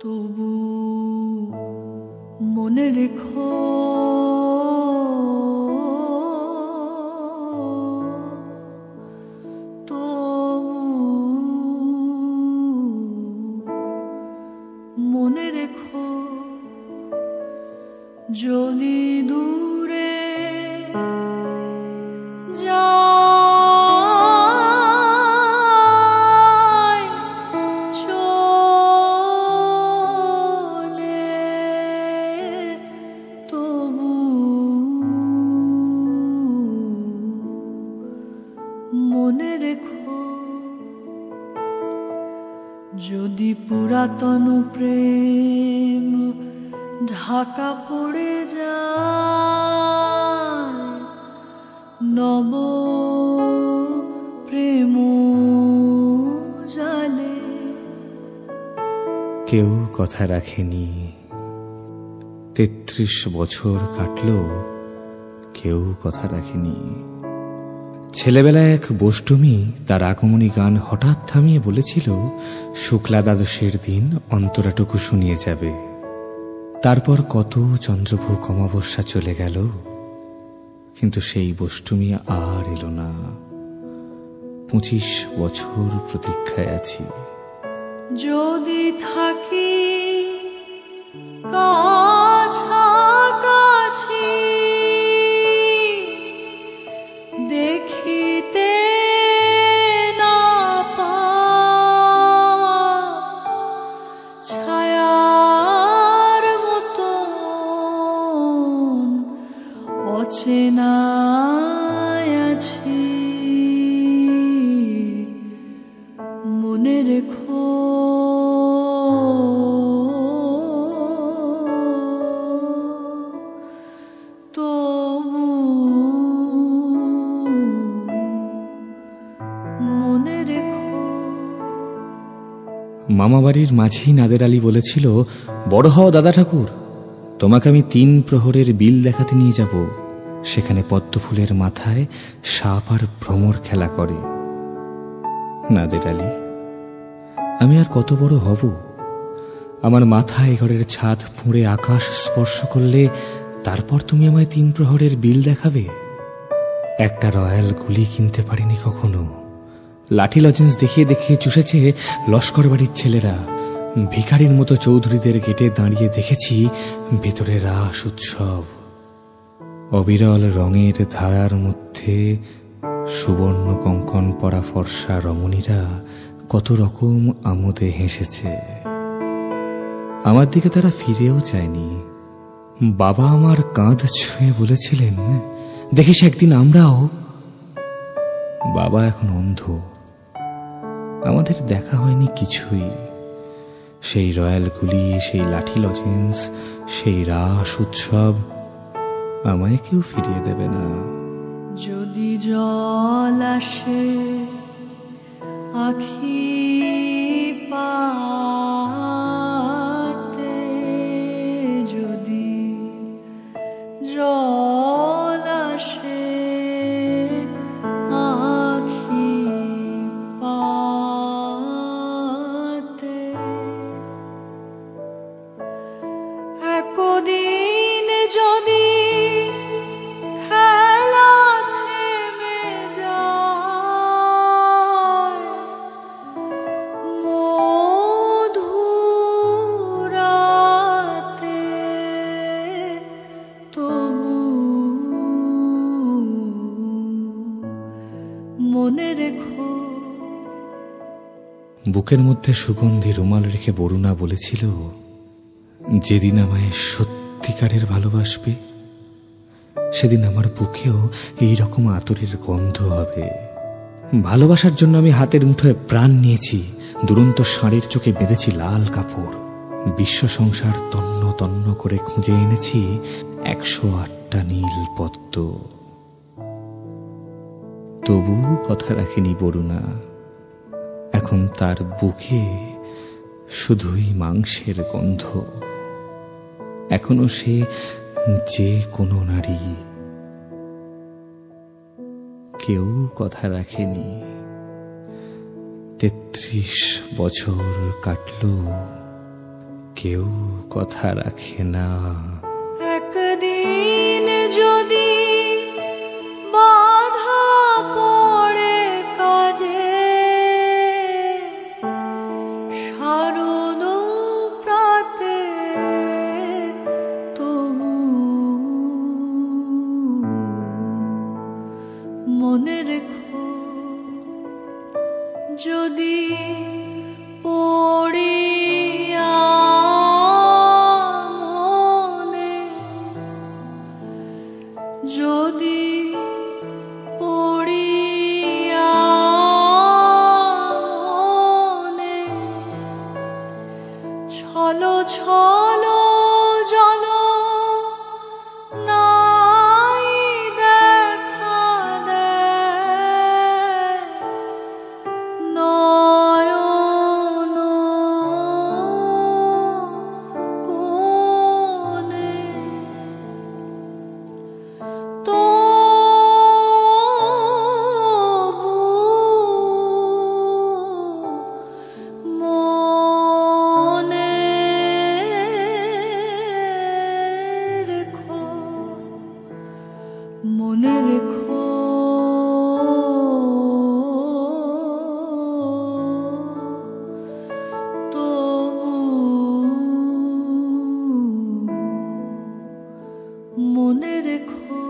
তবু মনে রেখো তবু মনে রেখো যদি দূরে মনে রেখো যদি পুরাতন প্রেম ঢাকা পড়ে যায় নব প্রেম জালে। কেউ কথা রাখেনি, ৩৩ বছর কাটলো, কেউ কথা রাখেনি। ছেলেবেলায় এক বষ্টমী তার আগমনী গান হঠাৎ থামিয়ে বলেছিল শুক্লা দ্বাদশের দিন অন্তরাটুকু শুনিয়ে যাবে। তারপর কত চন্দ্রভোগ অমাবস্যা চলে গেল, কিন্তু সেই বষ্টমী আর এলো না। ২৫ বছর প্রতীক্ষায় আছি। যদি থাকি কাছাকাছি দেখিতে না পাই ছায়ার মতো অচেনায় আছি মনে রেখো মামাবাড়ির মাঝি নাদের আলী বলেছিল, বড় হও দাদা ঠাকুর, তোমাকে আমি ৩ প্রহরের বিল দেখাতে নিয়ে যাব। সেখানে পদ্মফুলের মাথায় সাপ আর ভ্রমর খেলা করে। নাদের আলী, আমি আর কত বড় হব? আমার মাথায় ঘরের ছাদ ফুঁড়ে আকাশ স্পর্শ করলে তারপর তুমি আমায় ৩ প্রহরের বিল দেখাবে? একটা রয়্যাল গুলি কিনতে পারিনি কখনো। লাঠি লজেন্স দেখিয়ে দেখিয়ে চুষেছে লস্কর বাড়ির ছেলেরা। ভিখারির মতো চৌধুরীদের গেটে দাঁড়িয়ে দেখেছি ভেতরে রাস উৎসব। অবিরল রঙের ধারার মধ্যে সুবর্ণ কঙ্কণ পরা ফর্সা রমণীরা কত রকম আমোদে হেসেছে। আমার দিকে তারা ফিরেও চায়নি। বাবা আমার কাঁধ ছুঁয়ে বলেছিলেন, দেখিস একদিন আমরাও। বাবা এখন অন্ধ, আমাদের দেখা হয়নি কিছুই। সেই রয়্যালগুলি, সেই লাঠি লজেন্স, সেই রাস উৎসব আমায় কেউ ফিরিয়ে দেবে না। যদি জল আসে আখি পাতে, যদি জল আসে আখি পাতে, একদিন যদি খেলা থেমে যায় মধুরাতে, তবু মনে রেখো। বুকের মধ্যে সুগন্ধি রুমাল রেখে বরুণা বলেছিল, যেদিন আমায় সত্যিকারের ভালোবাসবে সেদিন আমার বুকেও এইরকম আতরের গন্ধ হবে। ভালোবাসার জন্য আমি হাতের মুঠোয় প্রাণ নিয়েছি, দুরন্ত ষাঁড়ের চোখে বেঁধেছি লাল কাপড়। বিশ্ব সংসার তন্ন তন্ন করে খুঁজে এনেছি ১০৮টা নীল পদ্ম। তবু কথা রাখেনি বরুণা। এখন তার বুকে শুধুই মাংসের গন্ধ। এখনো সে যে কোনো নারী। কেউ কথা রাখেনি। ৩৩ বছর কাটল, কেউ কথা রাখে না। একদিন যদি বাধা পড়ে কাজে, শারদ প্রাতে তবু মনে রেখো, যদি পড়িয়া মনে, যদি পড়িয়া মনে ছলো ছলো জল নাই দেখা দেয়, নয়ন কোণে, তবু মনে রেখো, মনে রেখো, তবু মনে রেখো।